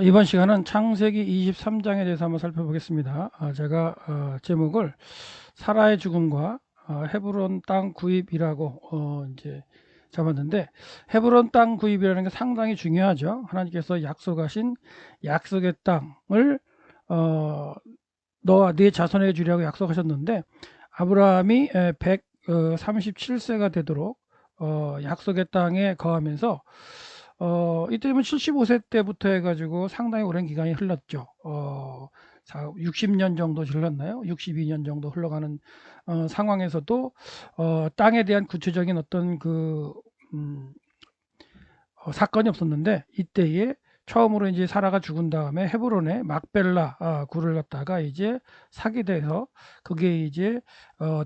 이번 시간은 창세기 23장에 대해서 한번 살펴보겠습니다. 제가 제목을 사라의 죽음과 헤브론 땅 구입이라고 이제 잡았는데, 헤브론 땅 구입이라는 게 상당히 중요하죠. 하나님께서 약속하신 약속의 땅을 너와 네 자손에게 주리라고 약속하셨는데, 아브라함이 137세가 되도록 약속의 땅에 거하면서 이때 되면 75세 때부터 해가지고 상당히 오랜 기간이 흘렀죠. 60년 정도 흘렀나요? 62년 정도 흘러가는 상황에서도 땅에 대한 구체적인 어떤 사건이 없었는데, 이때에 처음으로 이제 사라가 죽은 다음에 헤브론에 막벨라 굴을 갖다가 이제 사게 돼서, 그게 이제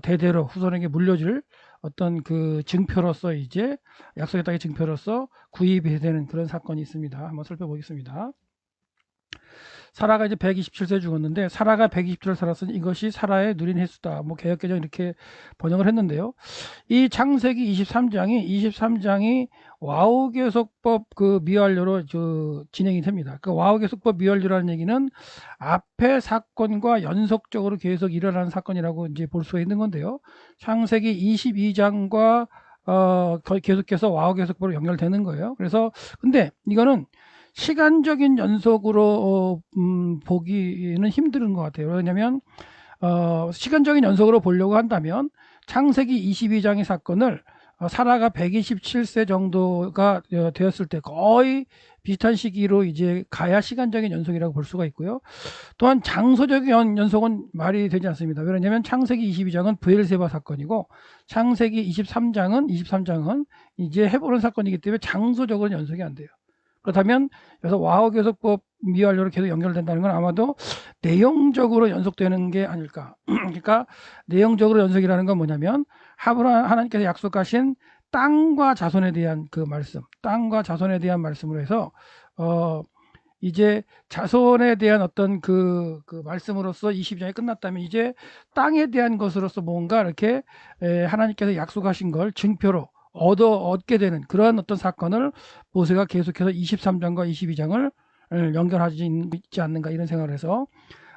대대로 후손에게 물려줄 어떤 그 증표로서, 이제 약속의 땅의 증표로서 구입이 되는 그런 사건이 있습니다. 한번 살펴보겠습니다. 사라가 이제 127세 죽었는데, 사라가 120세를 살았으니 이것이 사라의 누린 횟수다. 뭐 개역개정 이렇게 번역을 했는데요. 이 창세기 23장이 와우계속법 그 미완료로 진행이 됩니다. 그 와우계속법 미완료라는 얘기는 앞에 사건과 연속적으로 계속 일어나는 사건이라고 이제 볼 수가 있는 건데요. 창세기 22장과 계속해서 와우계속법으로 연결되는 거예요. 그래서 근데 이거는 시간적인 연속으로 보기는 힘든 것 같아요. 왜냐하면 시간적인 연속으로 보려고 한다면 창세기 22장의 사건을 사라가 127세 정도가 되었을 때 거의 비슷한 시기로 이제 가야 시간적인 연속이라고 볼 수가 있고요. 또한 장소적인 연속은 말이 되지 않습니다. 왜냐하면 창세기 22장은 브엘세바 사건이고, 창세기 23장은 이제 헤브론 사건이기 때문에 장소적으로 연속이 안 돼요. 그렇다면 여기서 와우교섭법 미완료로 계속 연결된다는 건 아마도 내용적으로 연속되는 게 아닐까. 그러니까 내용적으로 연속이라는 건 뭐냐면, 하나님께서 약속하신 땅과 자손에 대한 그 말씀, 땅과 자손에 대한 말씀으로 해서 이제 자손에 대한 어떤 그 말씀으로서 22장이 끝났다면, 이제 땅에 대한 것으로서 뭔가 이렇게 하나님께서 약속하신 걸 증표로 얻게 되는 그런 어떤 사건을 모세가 계속해서 23장과 22장을 연결하지 있지 않는가, 이런 생각을 해서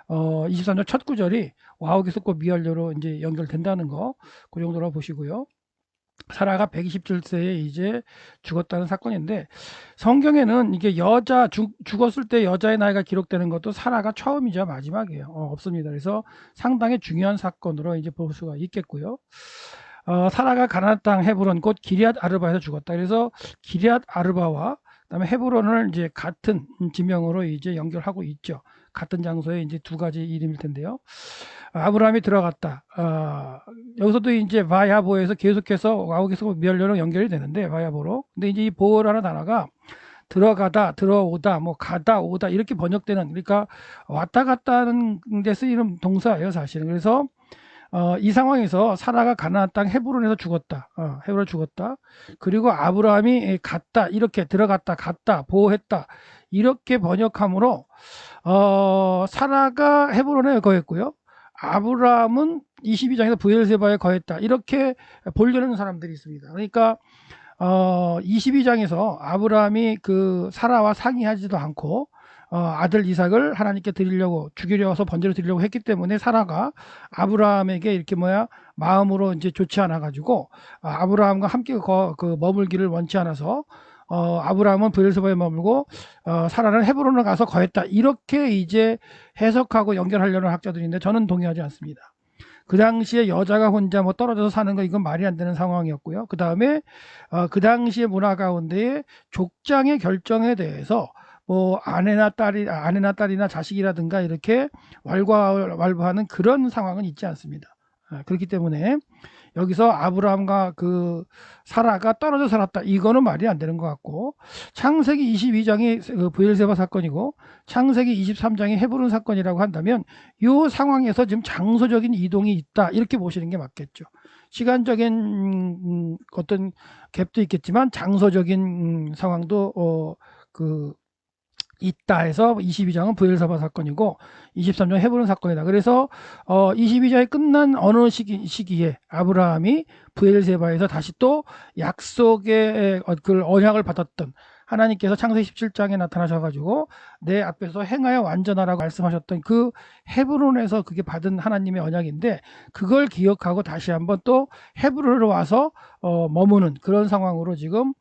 23장 첫 구절이 와우기속과 미완료로 이제 연결된다는 거, 그 정도로 보시고요. 사라가 127세에 이제 죽었다는 사건인데, 성경에는 이게 죽었을 때 여자의 나이가 기록되는 것도 사라가 처음이자 마지막이에요. 없습니다. 그래서 상당히 중요한 사건으로 이제 볼 수가 있겠고요. 사라가 가나안 땅 헤브론 곧 기럇 아르바에서 죽었다. 그래서 기럇 아르바와 그다음에 헤브론을 이제 같은 지명으로 이제 연결하고 있죠. 같은 장소에 이제 두 가지 이름일 텐데요. 아브라함이 들어갔다. 여기서도 이제 바야보에서 계속해서 와우계속 미완료로 연결이 되는데, 바야보로. 근데 이제 이 보라는 단어가 들어가다, 들어오다, 뭐 가다, 오다 이렇게 번역되는, 그러니까 왔다 갔다 하는 데 쓰이는 동사예요, 사실은. 그래서 이 상황에서 사라가 가나안 땅 헤브론에서 죽었다. 헤브론 죽었다. 그리고 아브라함이 갔다, 이렇게 들어갔다, 갔다, 보호했다, 이렇게 번역함으로 사라가 헤브론에 거했고요. 아브라함은 22장에서 브엘세바에 거했다, 이렇게 보려는 사람들이 있습니다. 그러니까 22장에서 아브라함이 그 사라와 상의하지도 않고 아들 이삭을 하나님께 드리려고, 죽이려서 번제로 드리려고 했기 때문에 사라가 아브라함에게 이렇게 마음으로 이제 좋지 않아 가지고 아브라함과 함께 머물기를 원치 않아서 아브라함은 브엘세바에 머물고 사라는 헤브론을 가서 거했다, 이렇게 이제 해석하고 연결하려는 학자들인데, 저는 동의하지 않습니다. 그 당시에 여자가 혼자 뭐 떨어져서 사는 거, 이건 말이 안 되는 상황이었고요. 그 다음에 그 당시의 문화 가운데 족장의 결정에 대해서 뭐 아내나 딸이나 자식이라든가 이렇게 왈가왈부하는 그런 상황은 있지 않습니다. 그렇기 때문에 여기서 아브라함과 그 사라가 떨어져 살았다, 이거는 말이 안 되는 것 같고, 창세기 22장이 브엘세바 사건이고 창세기 23장이 헤브론 사건이라고 한다면, 이 상황에서 지금 장소적인 이동이 있다, 이렇게 보시는 게 맞겠죠. 시간적인 어떤 갭도 있겠지만 장소적인 상황도 있다 해서 22장은 브엘세바 사건이고 23장 헤브론 사건이다. 그래서 22장이 끝난 어느 시기에 아브라함이 브엘세바에서 다시 또 약속의 그 언약을 받았던, 하나님께서 창세기 17장에 나타나셔가지고 내 앞에서 행하여 완전하라고 말씀하셨던 그 헤브론에서 그게 받은 하나님의 언약인데 그걸 기억하고 다시 한번 또 헤브론으로 와서 머무는 그런 상황으로 지금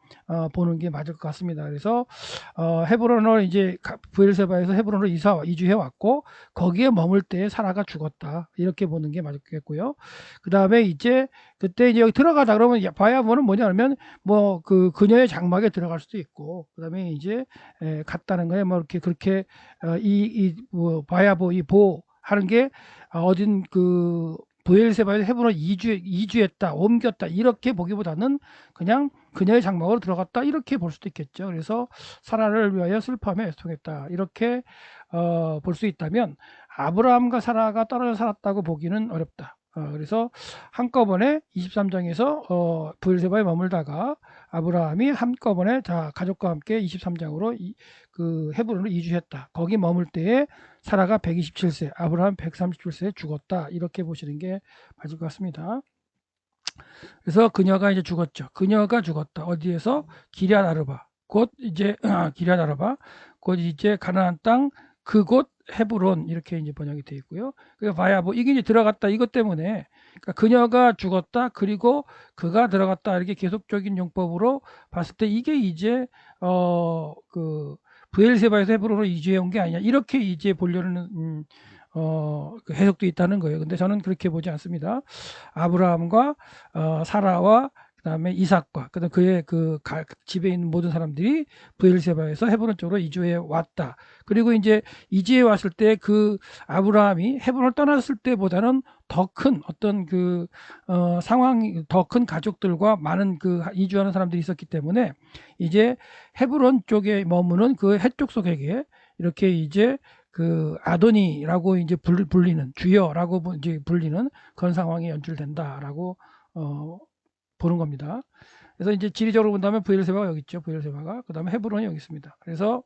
보는 게 맞을 것 같습니다. 그래서 헤브론을 이제 브엘세바에서 헤브론으로 이주해 왔고 거기에 머물 때에 사라가 죽었다 이렇게 보는 게 맞겠고요. 그 다음에 이제 그때 이제 여기 들어가다 그러면 바야보는 뭐냐면 뭐 그 그녀의 장막에 들어갈 수도 있고 그 다음에 이제 갔다는 거에 뭐 이렇게 그렇게 뭐 바야보 이 보 하는 게 어딘 그 브엘세바에서 헤브론 이주했다 옮겼다 이렇게 보기보다는 그냥 그녀의 장막으로 들어갔다 이렇게 볼 수도 있겠죠. 그래서 사라를 위하여 슬퍼하며 애통했다 이렇게 볼 수 있다면 아브라함과 사라가 떨어져 살았다고 보기는 어렵다. 그래서 한꺼번에 23장에서 브엘세바에 머물다가 아브라함이 한꺼번에 가족과 함께 23장으로 그 헤브론으로 이주했다. 거기 머물 때에 사라가 127세, 아브라함 137세에 죽었다. 이렇게 보시는 게 맞을 것 같습니다. 그래서 그녀가 이제 죽었죠. 그녀가 죽었다. 어디에서? 기럇 아르바. 곧 이제 기럇 아르바. 곧 이제 가나안 땅 그곳 헤브론 이렇게 이제 번역이 되어 있고요. 그래서 바야보 이게 이제 들어갔다 이것 때문에 그러니까 그녀가 죽었다 그리고 그가 들어갔다 이렇게 계속적인 용법으로 봤을 때 이게 이제 그 브엘세바에서 헤브론으로 이주해 온 게 아니냐 이렇게 이제 보려는 그 해석도 있다는 거예요. 근데 저는 그렇게 보지 않습니다. 아브라함과 사라와 그다음에 이삭과 그다음 그의 그 집에 있는 모든 사람들이 브엘세바에서 헤브론 쪽으로 이주해 왔다. 그리고 이제 이주해 왔을 때 그 아브라함이 헤브론을 떠났을 때보다는 더 큰 어떤 그 상황이 더 큰 가족들과 많은 그 이주하는 사람들이 있었기 때문에 이제 헤브론 쪽에 머무는 그 해쪽 속에게 이렇게 이제 그 아도니라고 이제 불리는 주여라고 이제 불리는 그런 상황이 연출된다라고 보는 겁니다. 그래서 이제 지리적으로 본다면 브엘세바가 여기 있죠. 브엘세바가 그다음에 헤브론이 여기 있습니다. 그래서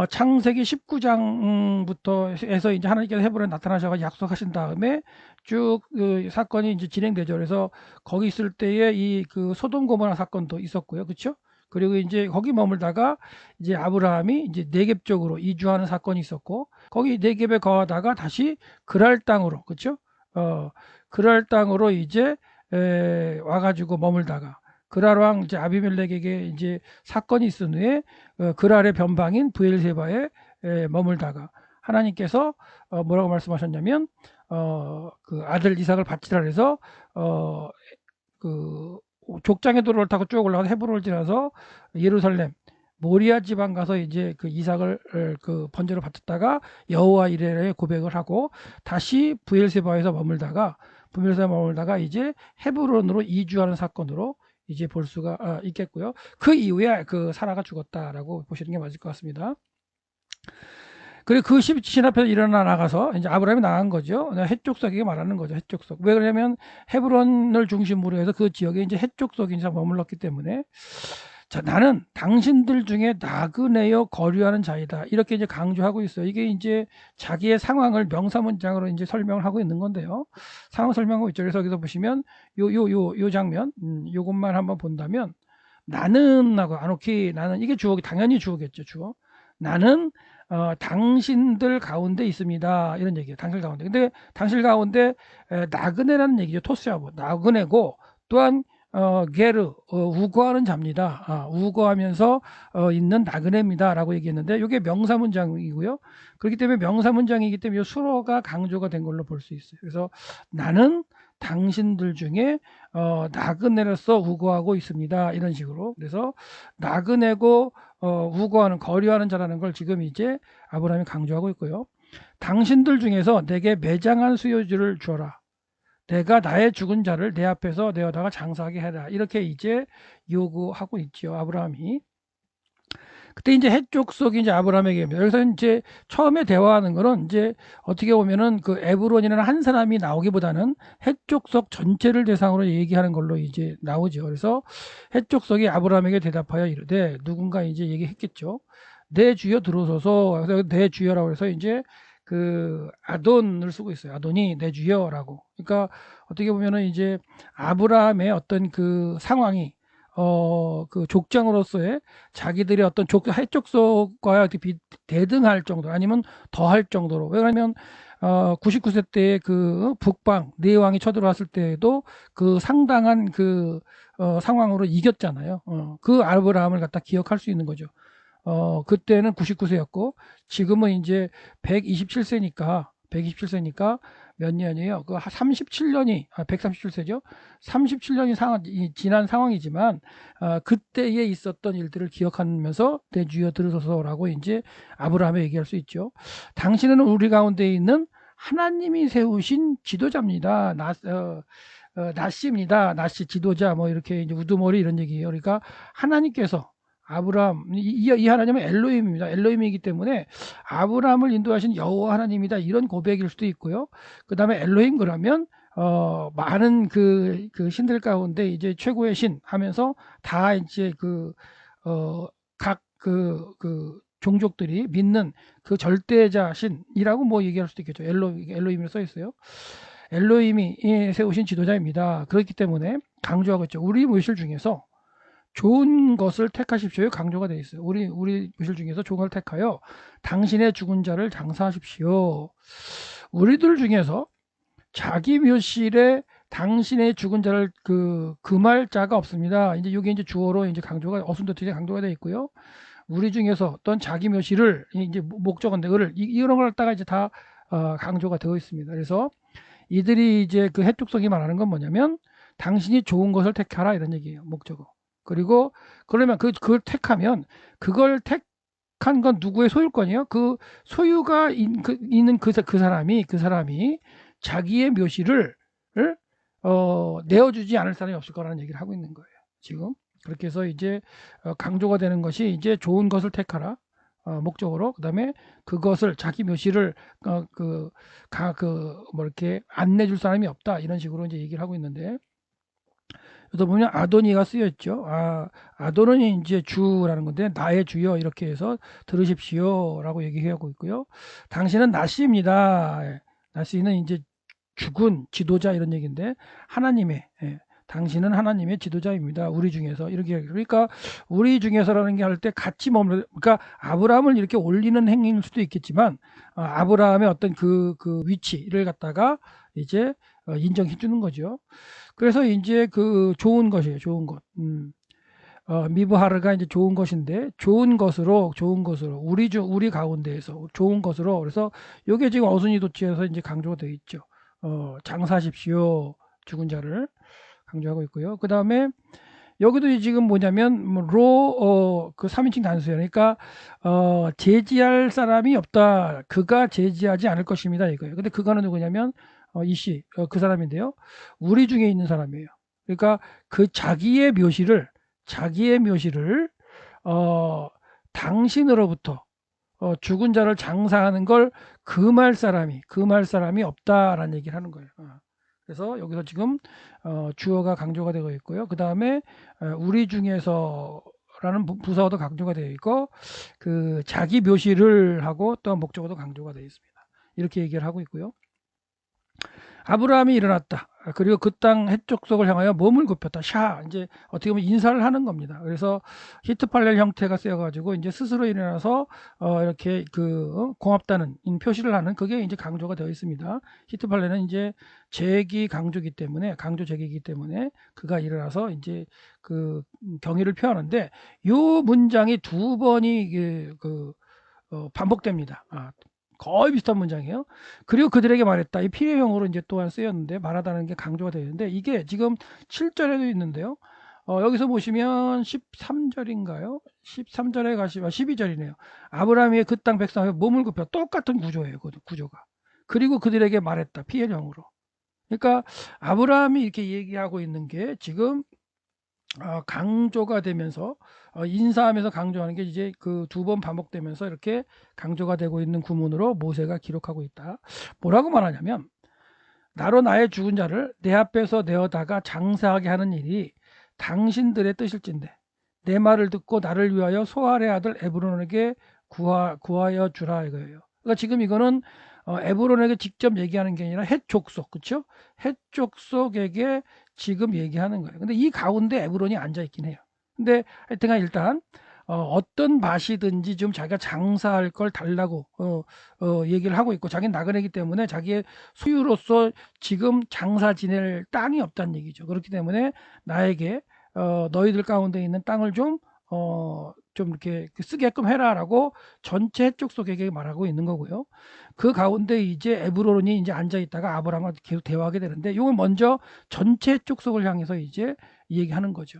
창세기 19장부터 해서 이제 하나님께서 헤브론에 나타나셔서 약속하신 다음에 쭉 그 사건이 이제 진행되죠. 그래서 거기 있을 때에 이 그 소돔 고모라 사건도 있었고요. 그렇죠? 그리고 이제 거기 머물다가 이제 아브라함이 이제 네겝 쪽으로 이주하는 사건이 있었고 거기 네겝에 거하다가 다시 그랄 땅으로 그렇죠? 그랄 땅으로 이제 와가지고 머물다가 그랄 왕 이제 아비멜렉에게 이제 사건이 있은 후에 그랄의 변방인 브엘세바에 머물다가 하나님께서 뭐라고 말씀하셨냐면 그 아들 이삭을 바치라 해서 그 족장의 도로를 타고 쭉 올라가서 헤브론을 지나서 예루살렘 모리아 지방 가서 이제 그 이삭을 그 번제로 바쳤다가 여호와 이레에 고백을 하고 다시 브엘세바에서 머물다가 이제 헤브론으로 이주하는 사건으로 이제 볼 수가 있겠고요. 그 이후에 그 사라가 죽었다라고 보시는 게 맞을 것 같습니다. 그리고 그 신 앞에서 일어나 나가서 이제 아브라함이 나간 거죠. 해족속에게 말하는 거죠. 해족속. 왜 그러냐면 헤브론을 중심으로 해서 그 지역에 이제 해족속이 이제 머물렀기 때문에 자, 나는 당신들 중에 나그네여 거류하는 자이다. 이렇게 이제 강조하고 있어요. 이게 이제 자기의 상황을 명사문장으로 이제 설명을 하고 있는 건데요. 상황 설명하고 있죠. 그래서 여기서 보시면 요 장면, 요것만 한번 본다면 나는 하고 아노키 나는 이게 주어기 당연히 주어겠죠. 주어. 나는 당신들 가운데 있습니다. 이런 얘기예요. 당신 가운데. 근데 당신 가운데 나그네라는 얘기죠. 토스야보 나그네고 또한 게르 우거하는 자입니다. 우거하면서 있는 나그네입니다라고 얘기했는데 이게 명사문장이고요. 그렇기 때문에 명사문장이기 때문에 수로가 강조가 된 걸로 볼 수 있어요. 그래서 나는 당신들 중에 나그네로서 우거하고 있습니다. 이런 식으로. 그래서 나그네고 우거하는 거류하는 자라는 걸 지금 이제 아브라함이 강조하고 있고요. 당신들 중에서 내게 매장한 수요주를 주어라. 내가 나의 죽은 자를 내 앞에서 내어다가 장사하게 해라. 이렇게 이제 요구하고 있죠. 아브라함이. 그때 이제 해족속이 이제 아브라함에게입니다. 여기서 이제 처음에 대화하는 거는 이제 어떻게 보면은 그 에브론이라는 한 사람이 나오기보다는 해족속 전체를 대상으로 얘기하는 걸로 이제 나오죠. 그래서 해족속이 아브라함에게 대답하여 이르되 누군가 이제 얘기했겠죠. 내 주여 들어서서 내 주여라고 해서 이제 그 아돈을 쓰고 있어요. 아돈이 내 주여라고. 그러니까 어떻게 보면은 이제 아브라함의 어떤 그 상황이 그 족장으로서의 자기들의 어떤 해족속과 대등할 정도 아니면 더할 정도로. 왜냐하면 99세 때의 그 북방 내왕이 쳐들어왔을 때에도 그 상당한 그 상황으로 이겼잖아요. 그 아브라함을 갖다 기억할 수 있는 거죠. 그때는 99세였고 지금은 이제 127세니까 몇 년이에요? 그 37년이 137세죠. 37년이 지난 상황이지만 그때에 있었던 일들을 기억하면서 대주여 들으소서라고 이제 아브라함에 얘기할 수 있죠. 당신은 우리 가운데 있는 하나님이 세우신 지도자입니다. 나씨입니다. 나씨 지도자 뭐 이렇게 이제 우두머리 이런 얘기예요. 그러니까 하나님께서 아브라함 이 하나님은 엘로힘입니다. 엘로힘이기 때문에 아브라함을 인도하신 여호와 하나님이다 이런 고백일 수도 있고요. 그 다음에 엘로힘 그러면 많은 그 신들 가운데 이제 최고의 신 하면서 다 이제 각 종족들이 믿는 그 절대자 신이라고 뭐 얘기할 수도 있겠죠. 엘로힘이라 써 있어요. 엘로힘이 세우신 지도자입니다. 그렇기 때문에 강조하고 있죠. 우리 무실 중에서 좋은 것을 택하십시오. 강조가 되어 있어요. 우리 무실 중에서 좋은 걸 택하여 당신의 죽은 자를 장사하십시오. 우리들 중에서 자기 묘실에 당신의 죽은 자를 금할 자가 없습니다. 이제 이게 이제 주어로 이제 강조가 어순도트에 강조가 되어 있고요. 우리 중에서 어떤 자기 묘실을 이제 목적어인데 이런 걸 갖다가 이제 다 강조가 되어 있습니다. 그래서 이들이 이제 그 해족속이 말하는 건 뭐냐면 당신이 좋은 것을 택하라 이런 얘기예요. 목적어. 그리고 그러면 그걸 택하면 그걸 택한 건 누구의 소유권이에요? 그 소유가 있는 그 사람이 자기의 묘실을 내어주지 않을 사람이 없을 거라는 얘기를 하고 있는 거예요. 지금 그렇게 해서 이제 강조가 되는 것이 이제 좋은 것을 택하라 목적으로 그다음에 그것을 자기 묘실을 뭐 이렇게 안내줄 사람이 없다 이런 식으로 이제 얘기를 하고 있는데. 여기서 보면 아도니가 쓰여 있죠. 아도는 이제 주라는 건데 나의 주여 이렇게 해서 들으십시오라고 얘기하고 있고요. 당신은 나씨입니다. 나씨는 이제 죽은 지도자 이런 얘기인데 하나님의 당신은 하나님의 지도자입니다. 우리 중에서 이렇게 그러니까 우리 중에서라는 게 할 때 같이 그러니까 아브라함을 이렇게 올리는 행위일 수도 있겠지만 아브라함의 어떤 그 위치를 갖다가 이제 인정해 주는 거죠. 그래서 이제 그 좋은 것이에요. 좋은 것. 미브하르가 이제 좋은 것인데 좋은 것으로 우리 가운데에서 좋은 것으로 그래서 이게 지금 어순이 도치에서 이제 강조가 되어 있죠. 장사하십시오. 죽은 자를 강조하고 있고요. 그 다음에 여기도 지금 뭐냐면 그 3인칭 단수예요. 그러니까 제지할 사람이 없다. 그가 제지하지 않을 것입니다. 이거예요. 근데 그가는 누구냐면 이씨 그 사람인데요. 우리 중에 있는 사람이에요. 그러니까 그 자기의 묘실을 당신으로부터 죽은 자를 장사하는 걸 금할 사람이 없다라는 얘기를 하는 거예요. 그래서 여기서 지금 주어가 강조가 되고 있고요. 그 다음에 우리 중에서라는 부사어도 강조가 되어 있고 그 자기 묘실을 하고 또 목적어도 강조가 되어 있습니다. 이렇게 얘기를 하고 있고요. 아브라함이 일어났다. 그리고 그 땅 해족속을 향하여 몸을 굽혔다. 이제 어떻게 보면 인사를 하는 겁니다. 그래서 히트팔렐 형태가 쓰여가지고 이제 스스로 일어나서 이렇게 고맙다는 표시를 하는 그게 이제 강조가 되어 있습니다. 히트팔렐은 이제 강조 제기이기 때문에 그가 일어나서 이제 그 경의를 표하는데 이 문장이 두 번이 반복됩니다. 거의 비슷한 문장이에요. 그리고 그들에게 말했다. 이 필요형으로 이제 또한 쓰였는데 말하다는 게 강조가 되어 있는데 이게 지금 7절에도 있는데요. 여기서 보시면 13절인가요? 13절에 가시면 12절이네요. 아브라함이 그 땅 백성에 몸을 굽혀 똑같은 구조예요. 구조가. 그리고 그들에게 말했다. 피해령으로. 그러니까 아브라함이 이렇게 얘기하고 있는 게 지금 강조가 되면서 인사하면서 강조하는 게 이제 그 두 번 반복되면서 이렇게 강조가 되고 있는 구문으로 모세가 기록하고 있다. 뭐라고 말하냐면 나로 나의 죽은 자를 내 앞에서 내어다가 장사하게 하는 일이 당신들의 뜻일진데 내 말을 듣고 나를 위하여 소알의 아들 에브론에게 구하여 주라 이거예요. 그러니까 지금 이거는 에브론에게 직접 얘기하는 게 아니라 헷족속, 그렇죠? 헷족속에게 지금 얘기하는 거예요. 근데 이 가운데 에브론이 앉아 있긴 해요. 근데 하여튼간 일단 어떤 밭이든지 좀 자기가 장사할 걸 달라고 얘기를 하고 있고, 자기는 나그네이기 때문에 자기의 소유로서 지금 장사 지낼 땅이 없다는 얘기죠. 그렇기 때문에 나에게 너희들 가운데 있는 땅을 좀 이렇게 쓰게끔 해라라고 전체 해족 속에게 말하고 있는 거고요. 그 가운데 이제 에브론이 이제 앉아 있다가 아브라함과 계속 대화하게 되는데, 이건 먼저 전체 해족 속을 향해서 이제 얘기하는 거죠.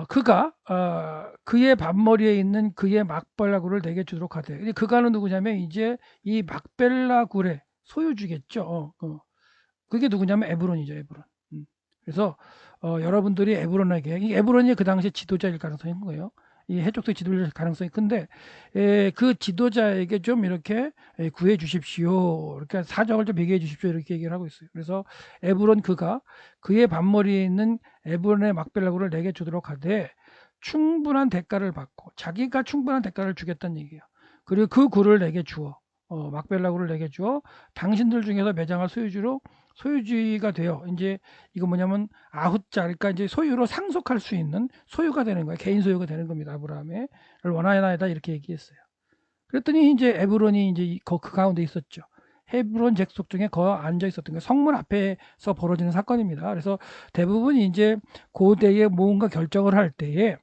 그가 그의 밭머리에 있는 그의 막벨라 굴을 내게 주도록 하되, 그가는 누구냐면 이제 이 막벨라 굴의 소유주겠죠. 그게 누구냐면 에브론이죠, 에브론. 그래서 여러분들이 에브론에게, 이 에브론이 그 당시에 지도자일 가능성이 큰 거예요. 이 해족도 지도자일 가능성이 큰데, 그 지도자에게 좀 이렇게 구해 주십시오, 이렇게 사정을 좀 얘기해 주십시오, 이렇게 얘기를 하고 있어요. 그래서 에브론 그가 그의 밭머리에 있는 에브론의 막벨라굴을 내게 주도록 하되 충분한 대가를 받고, 자기가 충분한 대가를 주겠다는 얘기예요. 그리고 그 굴을 내게 주어, 막벨라굴을 내게 주어 당신들 중에서 매장할 소유주의가 되어, 이제 이거 뭐냐면 아훗자, 그러니까 이제 소유로 상속할 수 있는 소유가 되는 거예요. 개인 소유가 되는 겁니다. 아브라함의 원하나이다, 이렇게 얘기했어요. 그랬더니 이제 에브론이 이제 그 가운데 있었죠. 헤브론 잭속 중에 앉아 있었던 게 성문 앞에서 벌어지는 사건입니다. 그래서 대부분 이제 고대에 뭔가 결정을 할 때에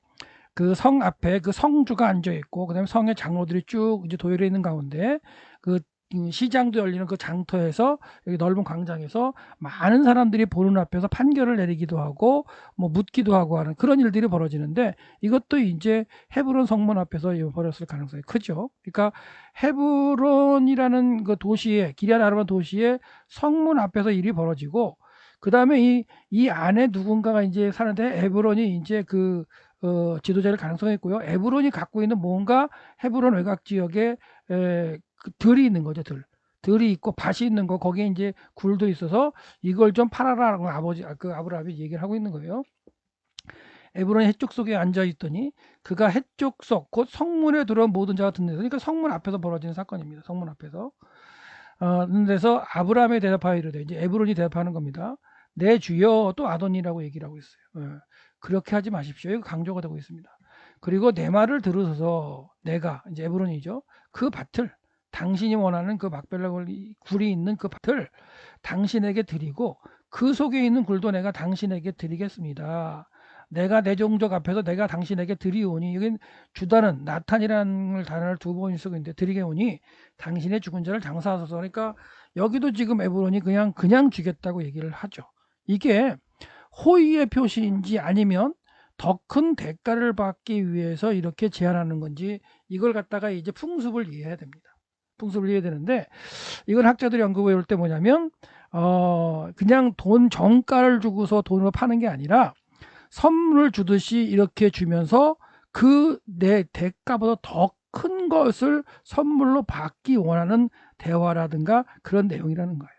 그 성 앞에 그 성주가 앉아 있고, 그다음에 성의 장로들이 쭉 이제 도열해 있는 가운데 그 시장도 열리는 그 장터에서, 여기 넓은 광장에서 많은 사람들이 보는 앞에서 판결을 내리기도 하고 뭐 묻기도 하고 하는 그런 일들이 벌어지는데, 이것도 이제 헤브론 성문 앞에서 벌어졌을 가능성이 크죠. 그러니까 헤브론이라는 그 도시에, 기럇 아르바 도시의 성문 앞에서 일이 벌어지고, 그 다음에 이 안에 누군가가 이제 사는데, 헤브론이 이제 지도자일 가능성이 있고요. 에브론이 갖고 있는 뭔가 헤브론 외곽 지역에 들이 있는 거죠. 들이 있고 밭이 있는 거, 거기에 이제 굴도 있어서 이걸 좀 팔아라라고 아브라함이 얘기를 하고 있는 거예요. 에브론이 해쪽 속에 앉아 있더니 그가 해쪽 속, 곧 성문에 들어온 모든 자가 듣는, 그러니까 성문 앞에서 벌어지는 사건입니다. 성문 앞에서. 그래서 아브라함에 대답하여 이르되, 이제 에브론이 대답하는 겁니다. 내 주여, 또 아도니라고 얘기를 하고 있어요. 그렇게 하지 마십시오. 이거 강조가 되고 있습니다. 그리고 내 말을 들으소서, 내가, 이제 에브론이죠, 그 밭을, 당신이 원하는 그 막벨라 굴이 있는 그 밭을 당신에게 드리고 그 속에 있는 굴도 내가 당신에게 드리겠습니다. 내가 내 종족 앞에서 내가 당신에게 드리오니, 여긴 주다는 나탄이라는 단어를 두 번 쓰고 있는데, 드리게오니 당신의 죽은 자를 장사하소서. 그러니까 여기도 지금 에브론이 그냥 주겠다고 얘기를 하죠. 이게 호의의 표시인지 아니면 더 큰 대가를 받기 위해서 이렇게 제안하는 건지, 이걸 갖다가 이제 풍습을 이해해야 됩니다. 풍습을 이해해야 되는데, 이건 학자들이 언급해 올 때 뭐냐면 그냥 돈 정가를 주고서 돈으로 파는 게 아니라 선물을 주듯이 이렇게 주면서 그 내 대가보다 더 큰 것을 선물로 받기 원하는 대화라든가 그런 내용이라는 거예요.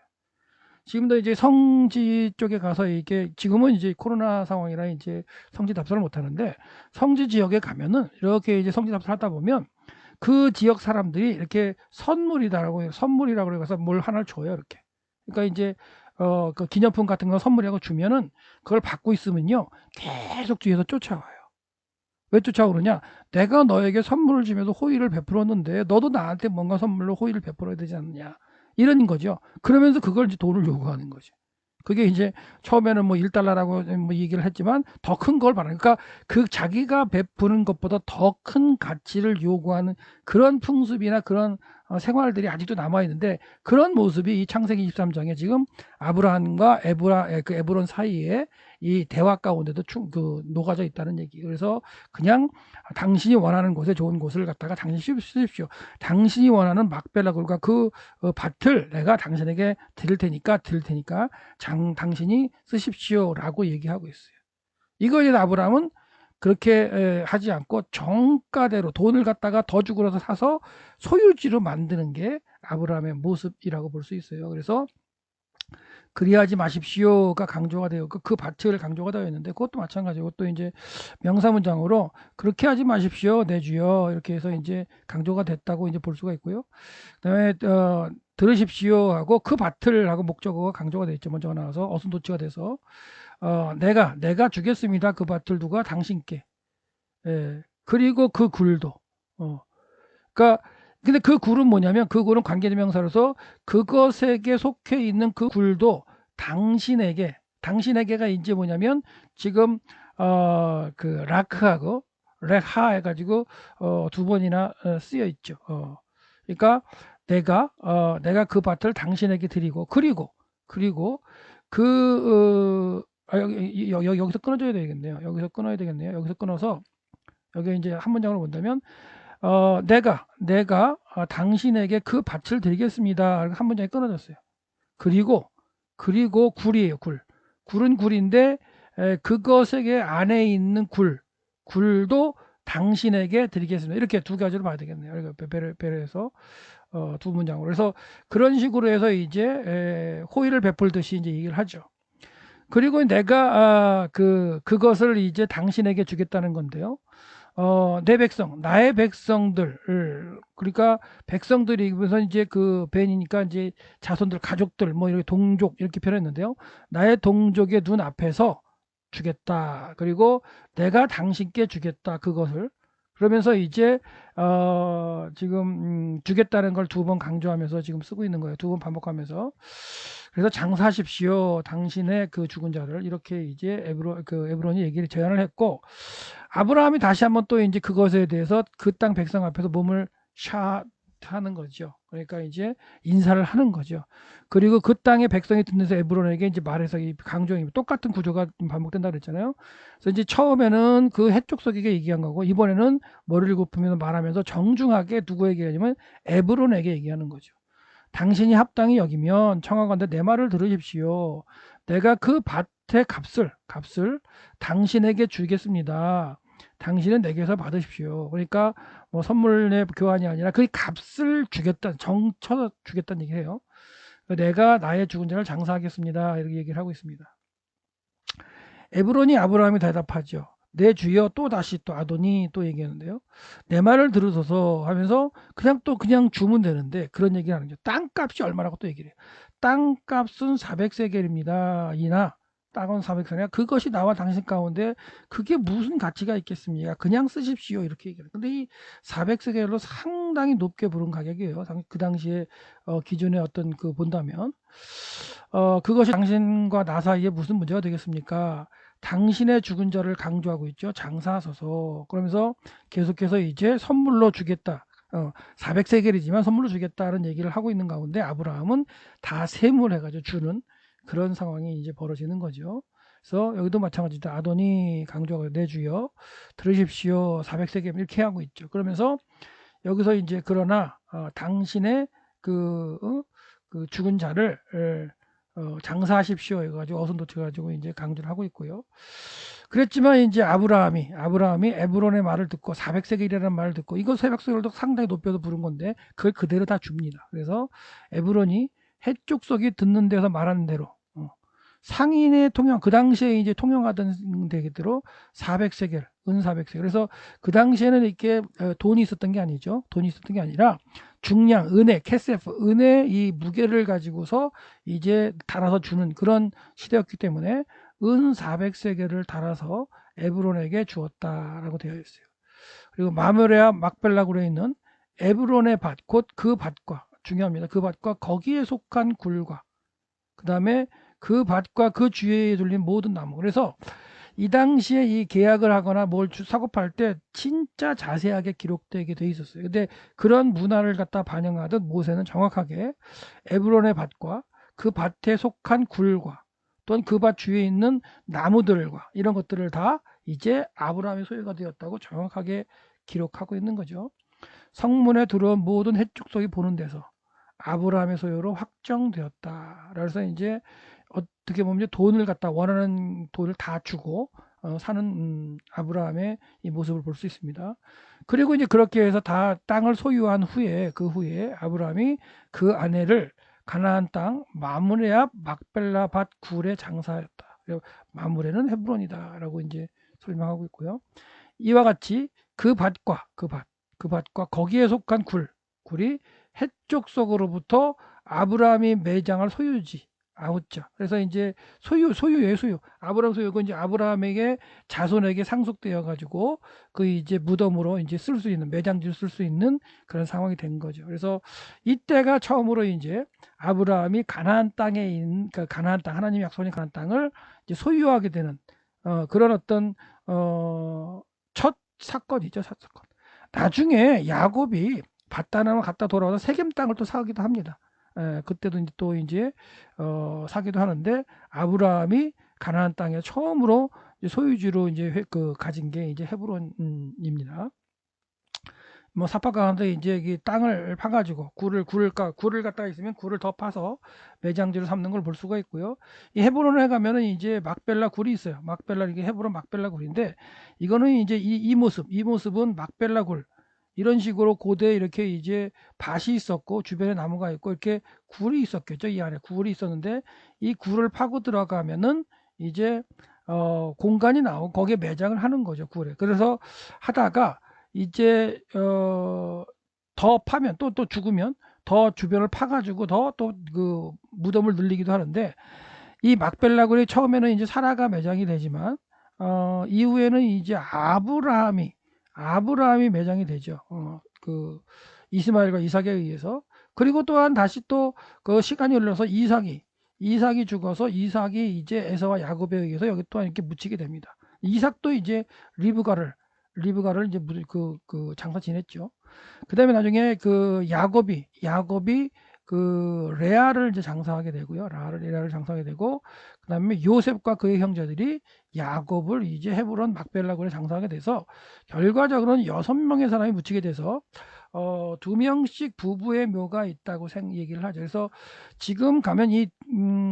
지금도 이제 성지 쪽에 가서, 이게 지금은 이제 코로나 상황이라 이제 성지 답사를 못 하는데, 성지 지역에 가면은 이렇게 이제 성지 답사를 하다 보면 그 지역 사람들이 이렇게 선물이라고 해서 뭘 하나를 줘요, 이렇게. 그러니까 이제 그 기념품 같은 거 선물이라고 주면은 그걸 받고 있으면요, 계속 뒤에서 쫓아와요. 왜 쫓아오느냐? 내가 너에게 선물을 주면서 호의를 베풀었는데 너도 나한테 뭔가 선물로 호의를 베풀어야 되지 않느냐, 이런 거죠. 그러면서 그걸 이제 돈을 요구하는 거죠. 그게 이제 처음에는 뭐 1달러라고 뭐 얘기를 했지만 더 큰 걸 바라는, 그러니까 그 자기가 베푸는 것보다 더 큰 가치를 요구하는 그런 풍습이나 그런 생활들이 아직도 남아 있는데, 그런 모습이 이 창세기 23장에 지금 아브라함과 에브론 사이에 이 대화 가운데도 녹아져 있다는 얘기. 그래서 그냥 당신이 원하는 곳에 좋은 곳을 갖다가 당신이 쓰십시오. 당신이 원하는 막벨라 굴과 그 밭을 내가 당신에게 드릴 테니까 당신이 쓰십시오라고 얘기하고 있어요. 이거에 대해서 아브라함은 그렇게 하지 않고 정가대로 돈을 갖다가 더 주고 사서 소유지로 만드는 게 아브라함의 모습이라고 볼 수 있어요. 그래서 그리하지 마십시오가 강조가 되어, 그 밭을 강조가 되어 있는데, 그것도 마찬가지고 또 이제 명사문장으로 그렇게 하지 마십시오, 내 주여, 이렇게 해서 이제 강조가 됐다고 이제 볼 수가 있고요. 그다음에 들으십시오 하고 그 밭을 하고 목적어가 강조가 되어 있죠. 먼저 나와서 어순도치가 돼서 내가 주겠습니다. 그 밭을 누가 당신께. 예. 그리고 그 굴도. 그러니까 근데 그 굴은 뭐냐면 그 굴은 관계대명사로서 그것에게 속해 있는 그 굴도 당신에게가 이제 뭐냐면 지금 그 라크하고 렉하 해가지고 두 번이나 쓰여 있죠. 그러니까 내가 그 밭을 당신에게 드리고 그리고 여기서 끊어줘야 되겠네요. 여기서 끊어야 되겠네요. 여기서 끊어서 여기 이제 한 문장으로 본다면 내가 당신에게 그 밭을 드리겠습니다. 한 문장이 끊어졌어요. 그리고 굴이에요. 굴은 굴인데 그것에게 안에 있는 굴도 당신에게 드리겠습니다. 이렇게 두 가지로 봐야 되겠네요. 배려해서 두 문장으로. 그래서 그런 식으로 해서 이제 호의를 베풀듯이 이제 얘기를 하죠. 그리고 내가 그것을 이제 당신에게 주겠다는 건데요. 내 백성, 나의 백성들, 그러니까 백성들이 그래서 이제 그 벤이니까 이제 자손들, 가족들, 뭐 이렇게 동족 이렇게 표현했는데요. 나의 동족의 눈 앞에서 주겠다. 그리고 내가 당신께 주겠다. 그것을. 그러면서 이제 지금 주겠다는 걸 두 번 강조하면서 지금 쓰고 있는 거예요. 두 번 반복하면서. 그래서 장사하십시오. 당신의 그 죽은 자를 이렇게 이제 에브론이 얘기를 제안을 했고 아브라함이 다시 한번 또 이제 그것에 대해서 그 땅 백성 앞에서 몸을 하는 거죠. 그러니까 이제 인사를 하는 거죠. 그리고 그 땅의 백성이 듣는서 에브론에게 이제 말해서 이 강조입니다. 똑같은 구조가 반복된다 그랬잖아요. 그래서 이제 처음에는 그 해족속에게 얘기한 거고 이번에는 머리를 굽히면서 말하면서 정중하게 누구에게 얘기하냐면 에브론에게 얘기하는 거죠. 당신이 합당히 여기면 청하건대 내 말을 들으십시오. 내가 그 밭의 값을 당신에게 주겠습니다. 당신은 내게서 받으십시오. 그러니까 뭐 선물의 교환이 아니라 그 값을 정쳐 주겠다는 얘기예요. 내가 나의 죽은 자를 장사하겠습니다. 이렇게 얘기를 하고 있습니다. 에브론이 아브라함이 대답하죠. 내 주여 또 다시 또 아도니 또 얘기하는데요. 내 말을 들으소서 하면서 그냥 주면 되는데 그런 얘기를 하는 거죠. 땅값이 얼마라고 또 얘기를 해요. 땅값은 400세겔입니다. 이나 땅은 400세겔. 그것이 나와 당신 가운데 그게 무슨 가치가 있겠습니까? 그냥 쓰십시오. 이렇게 얘기해요. 근데 이 400세겔로 상당히 높게 부른 가격이에요. 그 당시에 기준에 어떤 그 본다면 그것이 당신과 나 사이에 무슨 문제가 되겠습니까? 당신의 죽은 자를 강조하고 있죠. 장사하소서. 그러면서 계속해서 이제 선물로 주겠다. 400세겔이지만 선물로 주겠다는 얘기를 하고 있는 가운데 아브라함은 다 세물해가지고 주는 그런 상황이 이제 벌어지는 거죠. 그래서 여기도 마찬가지다. 아도니 강조하고 내 주여 들으십시오. 400세겔 이렇게 하고 있죠. 그러면서 여기서 이제 그러나 당신의 그 죽은 자를 장사하십시오 해가지고 어선도쳐가지고 이제 강조를 하고 있고요. 그랬지만 이제 아브라함이 에브론의 말을 듣고 400세겔이라는 말을 듣고 이거 400세겔도 상당히 높여서 부른 건데 그걸 그대로 다 줍니다. 그래서 에브론이 해족속이 듣는 데서 말하는 대로 상인의 통영 그 당시에 이제 통용하던 대로 400세겔 은 400세겔 그래서 그 당시에는 이렇게 돈이 있었던 게 아니죠. 돈이 있었던 게 아니라 중량 은혜 캐세프 은혜 이 무게를 가지고서 이제 달아서 주는 그런 시대였기 때문에 은 400세겔을 달아서 에브론에게 주었다라고 되어 있어요. 그리고 마므레와 막벨라굴에 있는 에브론의 밭 곧 그 밭과 중요합니다. 그 밭과 거기에 속한 굴과 그 다음에 그 밭과 그 주위에 둘린 모든 나무. 그래서 이 당시에 이 계약을 하거나 뭘 사고 팔 때 진짜 자세하게 기록되게 돼 있었어요. 근데 그런 문화를 갖다 반영하듯 모세는 정확하게 에브론의 밭과 그 밭에 속한 굴과 또는 그 밭 주위에 있는 나무들과 이런 것들을 다 이제 아브라함의 소유가 되었다고 정확하게 기록하고 있는 거죠. 성문에 들어온 모든 해족속이 보는 데서 아브라함의 소유로 확정되었다. 그래서 이제 어떻게 보면 돈을 갖다 원하는 돈을 다 주고 사는 아브라함의 이 모습을 볼 수 있습니다. 그리고 이제 그렇게 해서 다 땅을 소유한 후에 그 후에 아브라함이 그 아내를 가나안 땅 마므레 앞 막벨라 밭 굴에 장사하였다. 마므레는 헤브론이다라고 이제 설명하고 있고요. 이와 같이 그 밭과 거기에 속한 굴이 해족 속으로부터 아브라함이 매장할 소유지 아우죠. 그래서 이제 소유예요, 소유. 아브라함 소유고 이제 아브라함에게 자손에게 상속되어 가지고 그 이제 무덤으로 이제 쓸 수 있는 매장지로 쓸 수 있는 그런 상황이 된 거죠. 그래서 이때가 처음으로 이제 아브라함이 가나안 땅에 있는 그 가나안 땅 하나님이 약속하신 가나안 땅을 이제 소유하게 되는 그런 어떤 첫 사건이죠, 첫 사건. 나중에 야곱이 바다나무 갔다 돌아와서 세겜 땅을 또 사기도 합니다. 그때도 이제 또 이제 사기도 하는데 아브라함이 가나안 땅에 처음으로 이제 소유지로 이제 그 가진 게 이제 헤브론입니다. 뭐 삽박가는데 이제 이 땅을 파가지고 굴을 갖다가 있으면 굴을 더 파서 매장지로 삼는 걸 볼 수가 있고요. 이 헤브론에 가면은 이제 막벨라 굴이 있어요. 막벨라 이게 헤브론 막벨라 굴인데 이거는 이제 이 모습은 막벨라 굴 이런 식으로 고대 이렇게 이제 밭이 있었고 주변에 나무가 있고 이렇게 굴이 있었겠죠. 이 안에 굴이 있었는데 이 굴을 파고 들어가면은 이제 공간이 나오고 거기에 매장을 하는 거죠. 굴에. 그래서 하다가 이제 더 파면 또 죽으면 더 주변을 파가지고 더 또 그 무덤을 늘리기도 하는데 이 막벨라굴이 처음에는 이제 사라가 매장이 되지만 이후에는 이제 아브라함이 매장이 되죠. 그 이스마엘과 이삭에 의해서. 그리고 또한 다시 또 그 시간이 흘러서 이삭이 죽어서 이삭이 이제 에서와 야곱에 의해서 여기 또한 이렇게 묻히게 됩니다. 이삭도 이제 리브가를 이제 그 장사 지냈죠. 그다음에 나중에 그 야곱이 그 레아를 이제 장사하게 되고요. 레아를 장사하게 되고 그다음에 요셉과 그의 형제들이 야곱을 이제 헤브론 막벨라굴에 장사하게 돼서 결과적으로는 6명의 사람이 묻히게 돼서 2명씩 부부의 묘가 있다고 얘기를 하죠. 그래서 지금 가면 이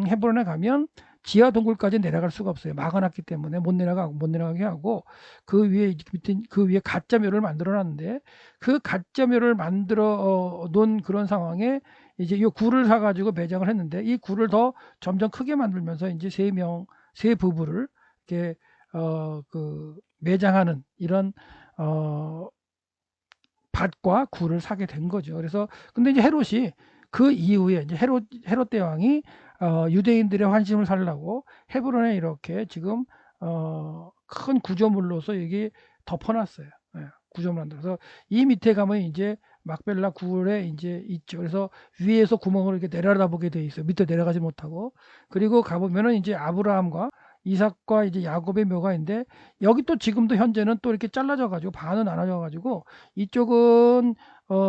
헤브론에 가면 지하 동굴까지 내려갈 수가 없어요. 막아놨기 때문에 못 내려가게 하고 그 위에 밑에 그 위에 가짜 묘를 만들어 놨는데 그 가짜 묘를 만들어 놓은 그런 상황에 이제 이 굴을 사 가지고 매장을 했는데 이 굴을 더 점점 크게 만들면서 이제 세 부부를 이렇게 그 매장하는 이런 밭과 굴을 사게 된 거죠. 그래서 근데 이제 헤롯이 그 이후에 이제 헤롯 대왕이 유대인들의 환심을 살려고 헤브론에 이렇게 지금 큰 구조물로서 여기 덮어놨어요. 예, 구조물 만들어서 이 밑에 가면 이제 막벨라 굴에 이제 있죠. 그래서 위에서 구멍을 이렇게 내려다보게 돼 있어요. 밑에 내려가지 못하고. 그리고 가보면은 이제 아브라함과 이삭과 이제 야곱의 묘가 있는데 여기 또 지금도 현재는 또 이렇게 잘라져 가지고 반은 나눠져 가지고 이쪽은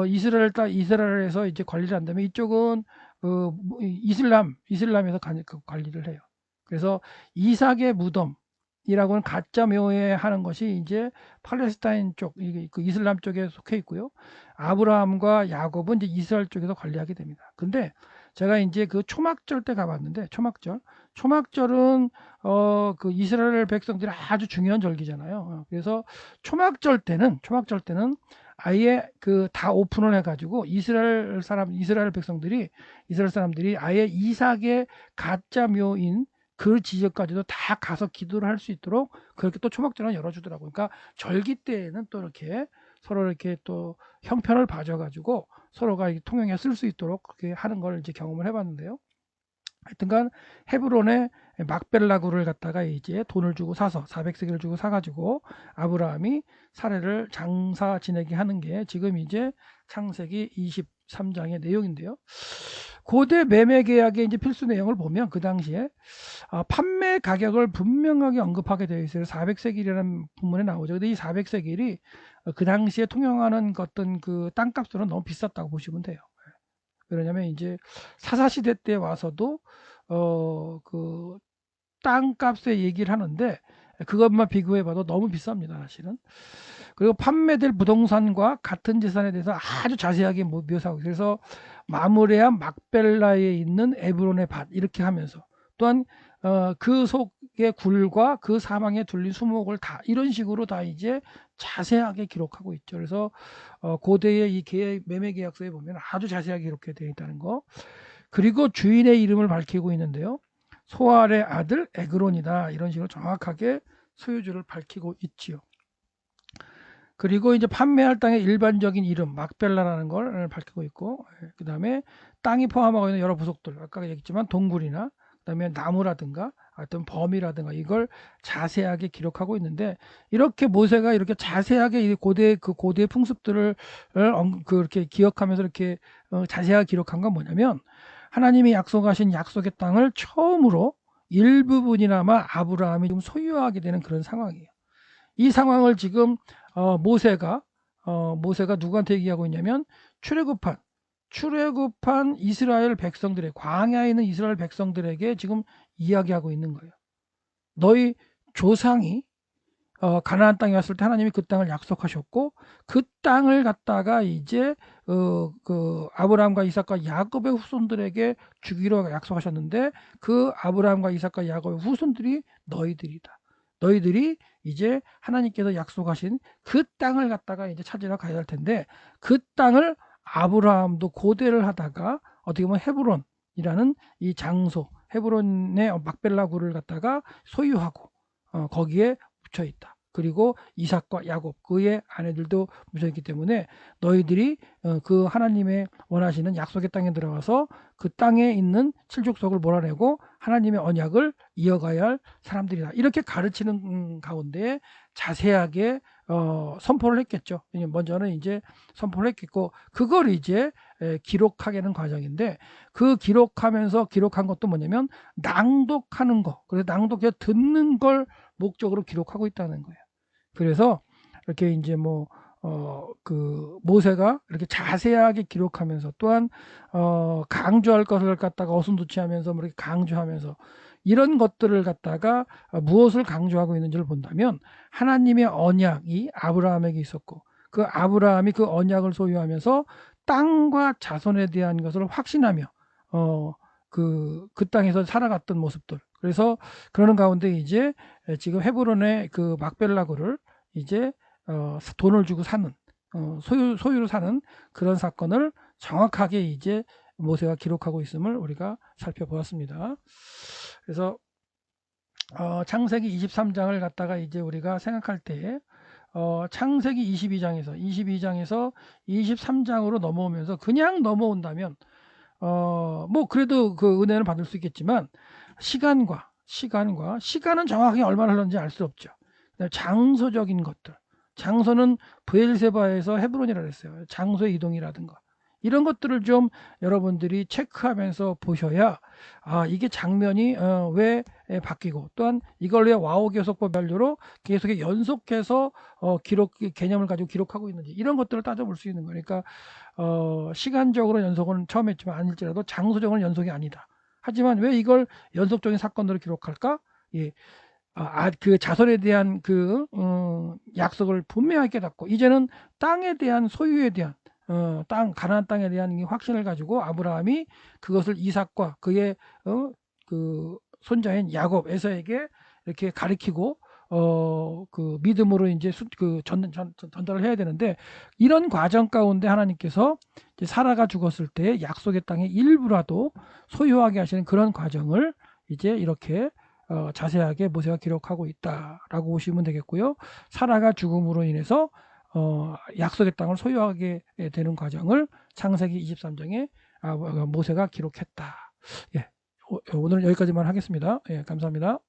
이스라엘에서 이제 관리를 한다면 이쪽은 이슬람에서 관리를 해요. 그래서 이삭의 무덤이라고는 가짜 묘에 하는 것이 이제 팔레스타인 쪽, 그 이슬람 쪽에 속해 있고요. 아브라함과 야곱은 이제 이스라엘 쪽에서 관리하게 됩니다. 근데 제가 이제 그 초막절 때 가봤는데 초막절은 그 이스라엘 백성들이 아주 중요한 절기잖아요. 그래서 초막절 때는 아예 그 다 오픈을 해가지고 이스라엘 사람들이 아예 이삭의 가짜 묘인 그 지역까지도 다 가서 기도를 할 수 있도록 그렇게 또 초막절은 열어주더라고요. 그러니까 절기 때에는 또 이렇게 서로 이렇게 또 형편을 봐줘가지고 서로가 통용해 쓸 수 있도록 그렇게 하는 걸 이제 경험을 해봤는데요. 하여튼간 헤브론에 막벨라굴을 갖다가 이제 돈을 주고 사서 400세겔을 주고 사가지고 아브라함이 사례를 장사 지내게 하는 게 지금 이제 창세기 23장의 내용인데요. 고대 매매 계약의 이제 필수 내용을 보면 그 당시에 판매 가격을 분명하게 언급하게 되어 있어요. 400세겔이라는 부문에 나오죠. 근데 이 400세겔이 그 당시에 통용하는 어떤 그 땅값으로는 너무 비쌌다고 보시면 돼요. 왜냐면 이제 사사시대 때 와서도 그 땅값의 얘기를 하는데 그것만 비교해 봐도 너무 비쌉니다, 사실은. 그리고 판매될 부동산과 같은 재산에 대해서 아주 자세하게 묘사하고 그래서 마므레와 막벨라에 있는 에브론의 밭 이렇게 하면서 또한 그 속의 굴과 그 사방에 둘린 수목을 다 이런 식으로 다 이제 자세하게 기록하고 있죠. 그래서 고대의 이 매매 계약서에 보면 아주 자세하게 기록되어 있다는 거. 그리고 주인의 이름을 밝히고 있는데요. 소알의 아들 에그론이다. 이런 식으로 정확하게 소유주를 밝히고 있지요. 그리고 이제 판매할 땅의 일반적인 이름 막벨라라는 걸 밝히고 있고 그 다음에 땅이 포함하고 있는 여러 부속들 아까 얘기했지만 동굴이나 그다음에 나무라든가 어떤 범위라든가 이걸 자세하게 기록하고 있는데, 이렇게 모세가 이렇게 자세하게 이 고대의 풍습들을 그렇게 기억하면서 이렇게 자세하게 기록한 건 뭐냐면, 하나님이 약속하신 약속의 땅을 처음으로 일부분이나마 아브라함이 좀 소유하게 되는 그런 상황이에요. 이 상황을 지금 모세가 누구한테 얘기하고 있냐면, 출애굽한 이스라엘 백성들의, 광야에 있는 이스라엘 백성들에게 지금 이야기하고 있는 거예요. 너희 조상이 가나안 땅에 왔을 때 하나님이 그 땅을 약속하셨고, 그 땅을 갖다가 이제 그 아브라함과 이삭과 야곱의 후손들에게 주기로 약속하셨는데, 그 아브라함과 이삭과 야곱의 후손들이 너희들이다. 너희들이 이제 하나님께서 약속하신 그 땅을 갖다가 이제 찾으러 가야 할 텐데, 그 땅을 아브라함도 고대를 하다가 어떻게 보면 헤브론이라는 이 장소, 헤브론의 막벨라굴을 갖다가 소유하고 거기에 묻혀 있다. 그리고 이삭과 야곱, 그의 아내들도 묻혀 있기 때문에 너희들이 그 하나님의 원하시는 약속의 땅에 들어가서 그 땅에 있는 칠족속을 몰아내고 하나님의 언약을 이어가야 할 사람들이다. 이렇게 가르치는 가운데 자세하게 선포를 했겠죠. 먼저는 이제 선포를 했겠고, 그걸 이제 기록하게 하는 과정인데, 그 기록한 것도 뭐냐면 낭독하는 거. 그래서 낭독해서 듣는 걸 목적으로 기록하고 있다는 거예요. 그래서 이렇게 이제 그 모세가 이렇게 자세하게 기록하면서, 또한 강조할 것을 갖다가 어순도치하면서 이렇게 강조하면서, 이런 것들을 갖다가 무엇을 강조하고 있는지를 본다면, 하나님의 언약이 아브라함에게 있었고, 그 아브라함이 그 언약을 소유하면서 땅과 자손에 대한 것을 확신하며 그 땅에서 살아갔던 모습들. 그래서 그러는 가운데 이제 지금 헤브론의 그 막벨라굴을 이제 돈을 주고 사는, 소유로 사는 그런 사건을 정확하게 이제 모세가 기록하고 있음을 우리가 살펴보았습니다. 그래서 창세기 23장을 갖다가 이제 우리가 생각할 때 창세기 22장에서 23장으로 넘어오면서 그냥 넘어온다면 그래도 그 은혜는 받을 수 있겠지만, 시간은 정확하게 얼마나 흘렀는지 알 수 없죠. 장소적인 것들, 장소는 브엘세바에서 헤브론이라 그랬어요. 장소의 이동이라든가 이런 것들을 좀 여러분들이 체크하면서 보셔야, 이게 장면이 왜 바뀌고, 또한 이걸 왜 와우 교섭법 연료로 계속 연속해서 개념을 가지고 기록하고 있는지, 이런 것들을 따져볼 수 있는 거니까, 시간적으로 연속은 처음 했지만 아닐지라도 장소적으로는 연속이 아니다. 하지만 왜 이걸 연속적인 사건으로 기록할까? 예. 그 자손에 대한 그 약속을 분명하게 깨닫고, 이제는 땅에 대한, 소유에 대한 가나안 땅에 대한 확신을 가지고 아브라함이 그것을 이삭과 그의 그 손자인 야곱 에서에게 이렇게 가리키고 그 믿음으로 이제 전달을 해야 되는데, 이런 과정 가운데 하나님께서 이제 사라가 죽었을 때 약속의 땅의 일부라도 소유하게 하시는 그런 과정을 이제 이렇게 자세하게 모세가 기록하고 있다라고 보시면 되겠고요. 사라가 죽음으로 인해서 약속의 땅을 소유하게 되는 과정을 창세기 23장에 모세가 기록했다. 예, 오늘은 여기까지만 하겠습니다. 예, 감사합니다.